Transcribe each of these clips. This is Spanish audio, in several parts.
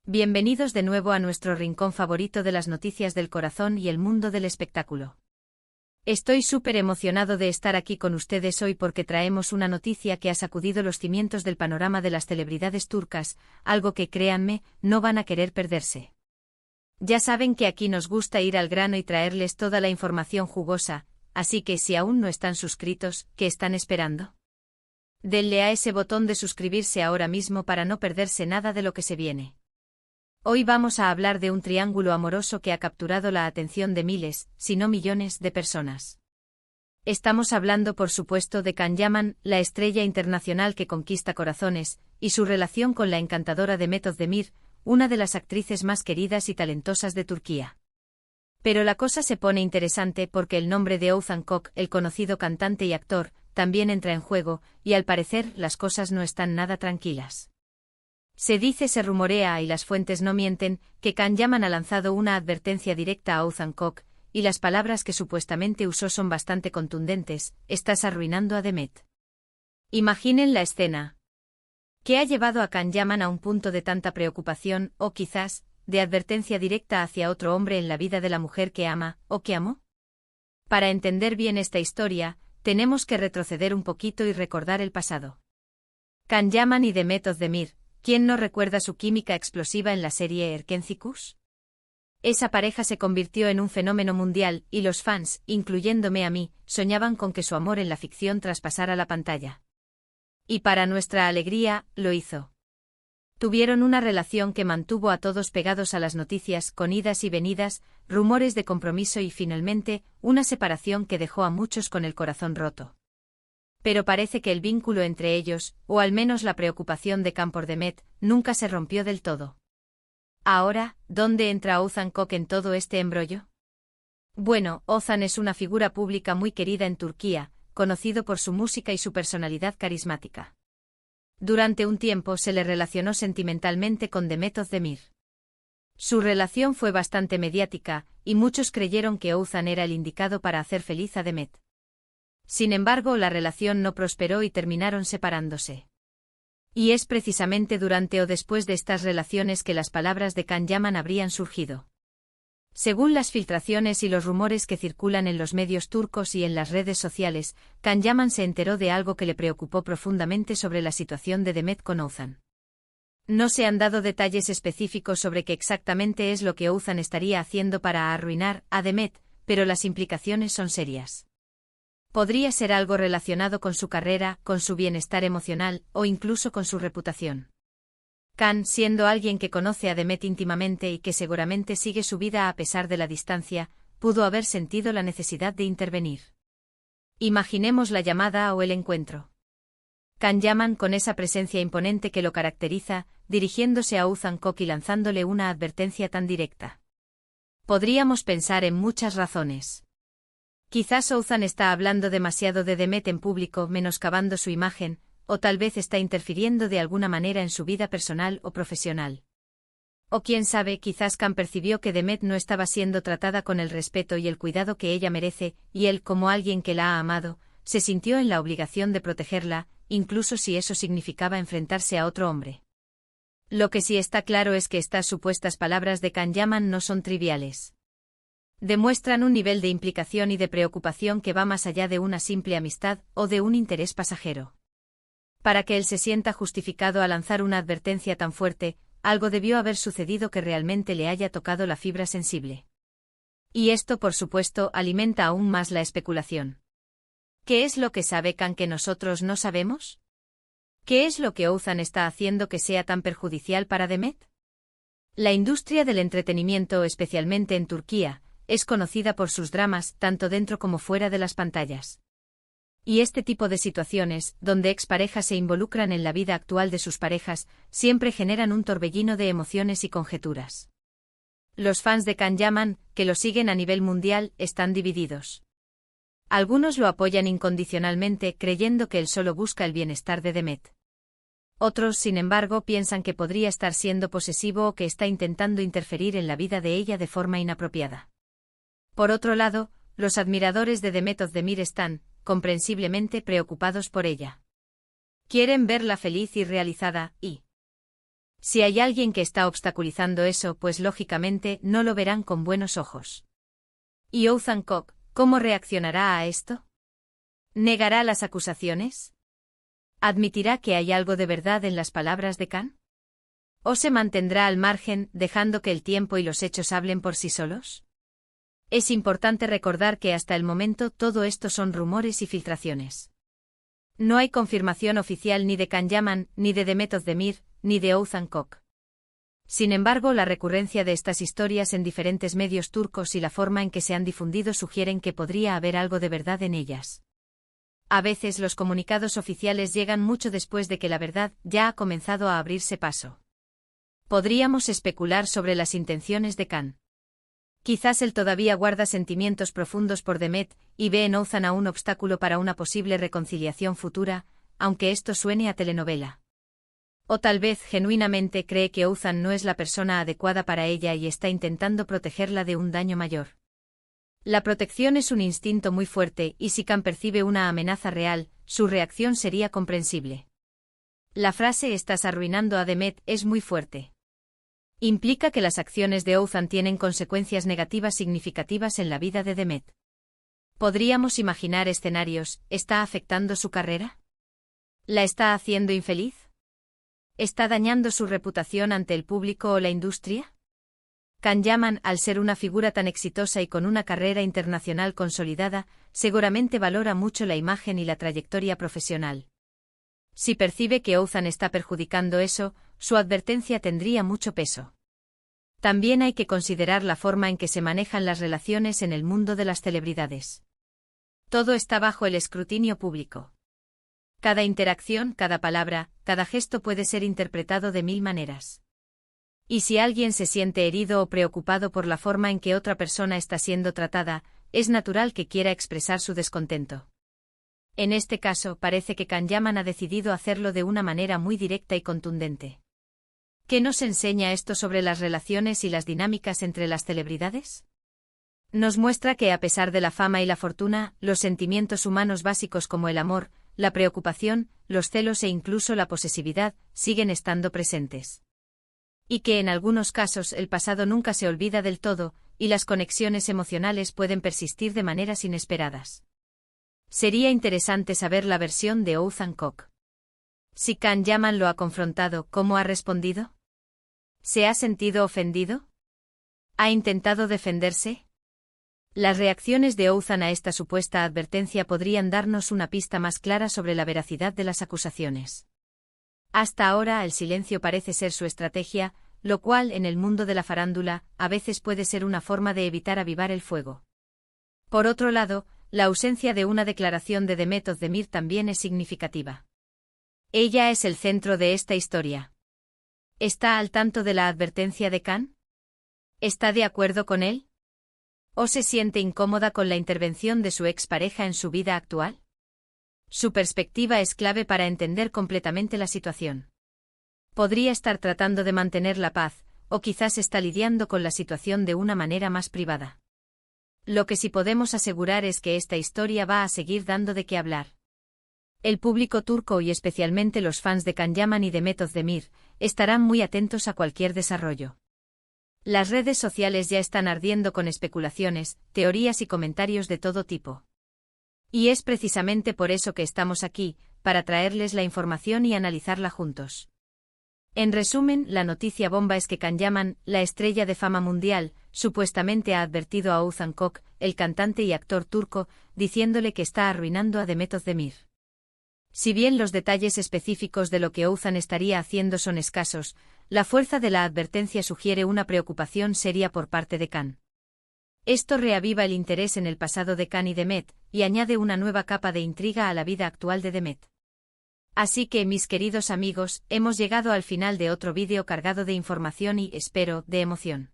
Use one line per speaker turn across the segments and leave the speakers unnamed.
Bienvenidos de nuevo a nuestro rincón favorito de las noticias del corazón y el mundo del espectáculo. Estoy súper emocionado de estar aquí con ustedes hoy porque traemos una noticia que ha sacudido los cimientos del panorama de las celebridades turcas, algo que, créanme, no van a querer perderse. Ya saben que aquí nos gusta ir al grano y traerles toda la información jugosa, así que si aún no están suscritos, ¿qué están esperando? Denle a ese botón de suscribirse ahora mismo para no perderse nada de lo que se viene. Hoy vamos a hablar de un triángulo amoroso que ha capturado la atención de miles, si no millones, de personas. Estamos hablando por supuesto de Can Yaman, la estrella internacional que conquista corazones, y su relación con la encantadora Demet Özdemir, una de las actrices más queridas y talentosas de Turquía. Pero la cosa se pone interesante porque el nombre de Oğuzhan Koç, el conocido cantante y actor, también entra en juego, y al parecer las cosas no están nada tranquilas. Se rumorea y las fuentes no mienten, que Can Yaman ha lanzado una advertencia directa a Oğuzhan Koç, y las palabras que supuestamente usó son bastante contundentes: estás arruinando a Demet. Imaginen la escena. ¿Qué ha llevado a Can Yaman a un punto de tanta preocupación, o quizás, de advertencia directa hacia otro hombre en la vida de la mujer que ama, o que amó? Para entender bien esta historia, tenemos que retroceder un poquito y recordar el pasado. Can Yaman y Demet Özdemir. ¿Quién no recuerda su química explosiva en la serie Erkenci? Esa pareja se convirtió en un fenómeno mundial, y los fans, incluyéndome a mí, soñaban con que su amor en la ficción traspasara la pantalla. Y para nuestra alegría, lo hizo. Tuvieron una relación que mantuvo a todos pegados a las noticias, con idas y venidas, rumores de compromiso y finalmente, una separación que dejó a muchos con el corazón roto. Pero parece que el vínculo entre ellos, o al menos la preocupación de Can por Demet, nunca se rompió del todo. Ahora, ¿dónde entra Oğuzhan Koç en todo este embrollo? Bueno, Oğuzhan es una figura pública muy querida en Turquía, conocido por su música y su personalidad carismática. Durante un tiempo se le relacionó sentimentalmente con Demet Özdemir. Su relación fue bastante mediática, y muchos creyeron que Oğuzhan era el indicado para hacer feliz a Demet. Sin embargo, la relación no prosperó y terminaron separándose. Y es precisamente durante o después de estas relaciones que las palabras de Can Yaman habrían surgido. Según las filtraciones y los rumores que circulan en los medios turcos y en las redes sociales, Can Yaman se enteró de algo que le preocupó profundamente sobre la situación de Demet con Oğuzhan. No se han dado detalles específicos sobre qué exactamente es lo que Oğuzhan estaría haciendo para arruinar a Demet, pero las implicaciones son serias. Podría ser algo relacionado con su carrera, con su bienestar emocional, o incluso con su reputación. Can, siendo alguien que conoce a Demet íntimamente y que seguramente sigue su vida a pesar de la distancia, pudo haber sentido la necesidad de intervenir. Imaginemos la llamada o el encuentro. Can Yaman, con esa presencia imponente que lo caracteriza, dirigiéndose a Oğuzhan Koç y lanzándole una advertencia tan directa. Podríamos pensar en muchas razones. Quizás Oğuzhan está hablando demasiado de Demet en público, menoscabando su imagen, o tal vez está interfiriendo de alguna manera en su vida personal o profesional. O quién sabe, quizás Can percibió que Demet no estaba siendo tratada con el respeto y el cuidado que ella merece, y él, como alguien que la ha amado, se sintió en la obligación de protegerla, incluso si eso significaba enfrentarse a otro hombre. Lo que sí está claro es que estas supuestas palabras de Can Yaman no son triviales. Demuestran un nivel de implicación y de preocupación que va más allá de una simple amistad o de un interés pasajero. Para que él se sienta justificado a lanzar una advertencia tan fuerte, algo debió haber sucedido que realmente le haya tocado la fibra sensible. Y esto, por supuesto, alimenta aún más la especulación. ¿Qué es lo que sabe Can que nosotros no sabemos? ¿Qué es lo que Oğuzhan está haciendo que sea tan perjudicial para Demet? La industria del entretenimiento, especialmente en Turquía, es conocida por sus dramas, tanto dentro como fuera de las pantallas. Y este tipo de situaciones, donde exparejas se involucran en la vida actual de sus parejas, siempre generan un torbellino de emociones y conjeturas. Los fans de Can Yaman, que lo siguen a nivel mundial, están divididos. Algunos lo apoyan incondicionalmente, creyendo que él solo busca el bienestar de Demet. Otros, sin embargo, piensan que podría estar siendo posesivo o que está intentando interferir en la vida de ella de forma inapropiada. Por otro lado, los admiradores de Demet Özdemir están, comprensiblemente, preocupados por ella. Quieren verla feliz y realizada, y Si hay alguien que está obstaculizando eso, pues lógicamente no lo verán con buenos ojos. ¿Y Othman Koch, cómo reaccionará a esto? ¿Negará las acusaciones? ¿Admitirá que hay algo de verdad en las palabras de Khan? ¿O se mantendrá al margen, dejando que el tiempo y los hechos hablen por sí solos? Es importante recordar que hasta el momento todo esto son rumores y filtraciones. No hay confirmación oficial ni de Can Yaman, ni de Demet Özdemir, ni de Oğuzhan Koç. Sin embargo, la recurrencia de estas historias en diferentes medios turcos y la forma en que se han difundido sugieren que podría haber algo de verdad en ellas. A veces los comunicados oficiales llegan mucho después de que la verdad ya ha comenzado a abrirse paso. Podríamos especular sobre las intenciones de Khan. Quizás él todavía guarda sentimientos profundos por Demet y ve en Oğuzhan a un obstáculo para una posible reconciliación futura, aunque esto suene a telenovela. O tal vez genuinamente cree que Oğuzhan no es la persona adecuada para ella y está intentando protegerla de un daño mayor. La protección es un instinto muy fuerte y si Khan percibe una amenaza real, su reacción sería comprensible. La frase "estás arruinando a Demet" es muy fuerte. Implica que las acciones de Oğuzhan tienen consecuencias negativas significativas en la vida de Demet. ¿Podríamos imaginar escenarios? ¿Está afectando su carrera? ¿La está haciendo infeliz? ¿Está dañando su reputación ante el público o la industria? Can Yaman, al ser una figura tan exitosa y con una carrera internacional consolidada, seguramente valora mucho la imagen y la trayectoria profesional. Si percibe que Oğuzhan está perjudicando eso, su advertencia tendría mucho peso. También hay que considerar la forma en que se manejan las relaciones en el mundo de las celebridades. Todo está bajo el escrutinio público. Cada interacción, cada palabra, cada gesto puede ser interpretado de 1000 maneras. Y si alguien se siente herido o preocupado por la forma en que otra persona está siendo tratada, es natural que quiera expresar su descontento. En este caso, parece que Can Yaman ha decidido hacerlo de una manera muy directa y contundente. ¿Qué nos enseña esto sobre las relaciones y las dinámicas entre las celebridades? Nos muestra que a pesar de la fama y la fortuna, los sentimientos humanos básicos como el amor, la preocupación, los celos e incluso la posesividad, siguen estando presentes. Y que en algunos casos el pasado nunca se olvida del todo, y las conexiones emocionales pueden persistir de maneras inesperadas. Sería interesante saber la versión de Oğuzhan Koç. Si Can Yaman lo ha confrontado, ¿cómo ha respondido? ¿Se ha sentido ofendido? ¿Ha intentado defenderse? Las reacciones de Oğuzhan a esta supuesta advertencia podrían darnos una pista más clara sobre la veracidad de las acusaciones. Hasta ahora el silencio parece ser su estrategia, lo cual en el mundo de la farándula a veces puede ser una forma de evitar avivar el fuego. Por otro lado, la ausencia de una declaración de Demet Özdemir también es significativa. Ella es el centro de esta historia. ¿Está al tanto de la advertencia de Khan? ¿Está de acuerdo con él? ¿O se siente incómoda con la intervención de su expareja en su vida actual? Su perspectiva es clave para entender completamente la situación. Podría estar tratando de mantener la paz, o quizás está lidiando con la situación de una manera más privada. Lo que sí podemos asegurar es que esta historia va a seguir dando de qué hablar. El público turco y especialmente los fans de Can Yaman y Demet Özdemir estarán muy atentos a cualquier desarrollo. Las redes sociales ya están ardiendo con especulaciones, teorías y comentarios de todo tipo. Y es precisamente por eso que estamos aquí, para traerles la información y analizarla juntos. En resumen, la noticia bomba es que Can Yaman, la estrella de fama mundial, supuestamente ha advertido a Oğuzhan Koç, el cantante y actor turco, diciéndole que está arruinando a Demet Özdemir. Si bien los detalles específicos de lo que Oğuzhan estaría haciendo son escasos, la fuerza de la advertencia sugiere una preocupación seria por parte de Khan. Esto reaviva el interés en el pasado de Khan y Demet, y añade una nueva capa de intriga a la vida actual de Demet. Así que, mis queridos amigos, hemos llegado al final de otro vídeo cargado de información y, espero, de emoción.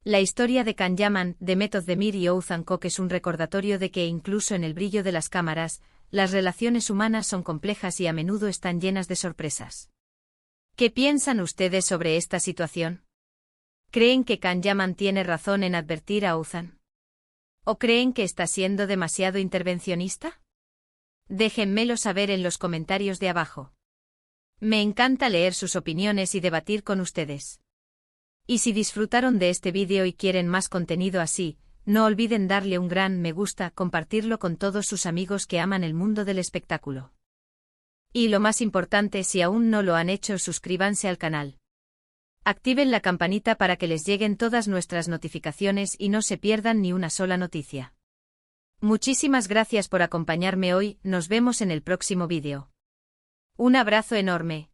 La historia de Can Yaman, Demet Özdemir y Oğuzhan Koç es un recordatorio de que incluso en el brillo de las cámaras, las relaciones humanas son complejas y a menudo están llenas de sorpresas. ¿Qué piensan ustedes sobre esta situación? ¿Creen que Can Yaman tiene razón en advertir a Oğuzhan? ¿O creen que está siendo demasiado intervencionista? Déjenmelo saber en los comentarios de abajo. Me encanta leer sus opiniones y debatir con ustedes. Y si disfrutaron de este vídeo y quieren más contenido así, no olviden darle un gran me gusta, compartirlo con todos sus amigos que aman el mundo del espectáculo. Y lo más importante, si aún no lo han hecho, suscríbanse al canal. Activen la campanita para que les lleguen todas nuestras notificaciones y no se pierdan ni una sola noticia. Muchísimas gracias por acompañarme hoy, nos vemos en el próximo vídeo. Un abrazo enorme.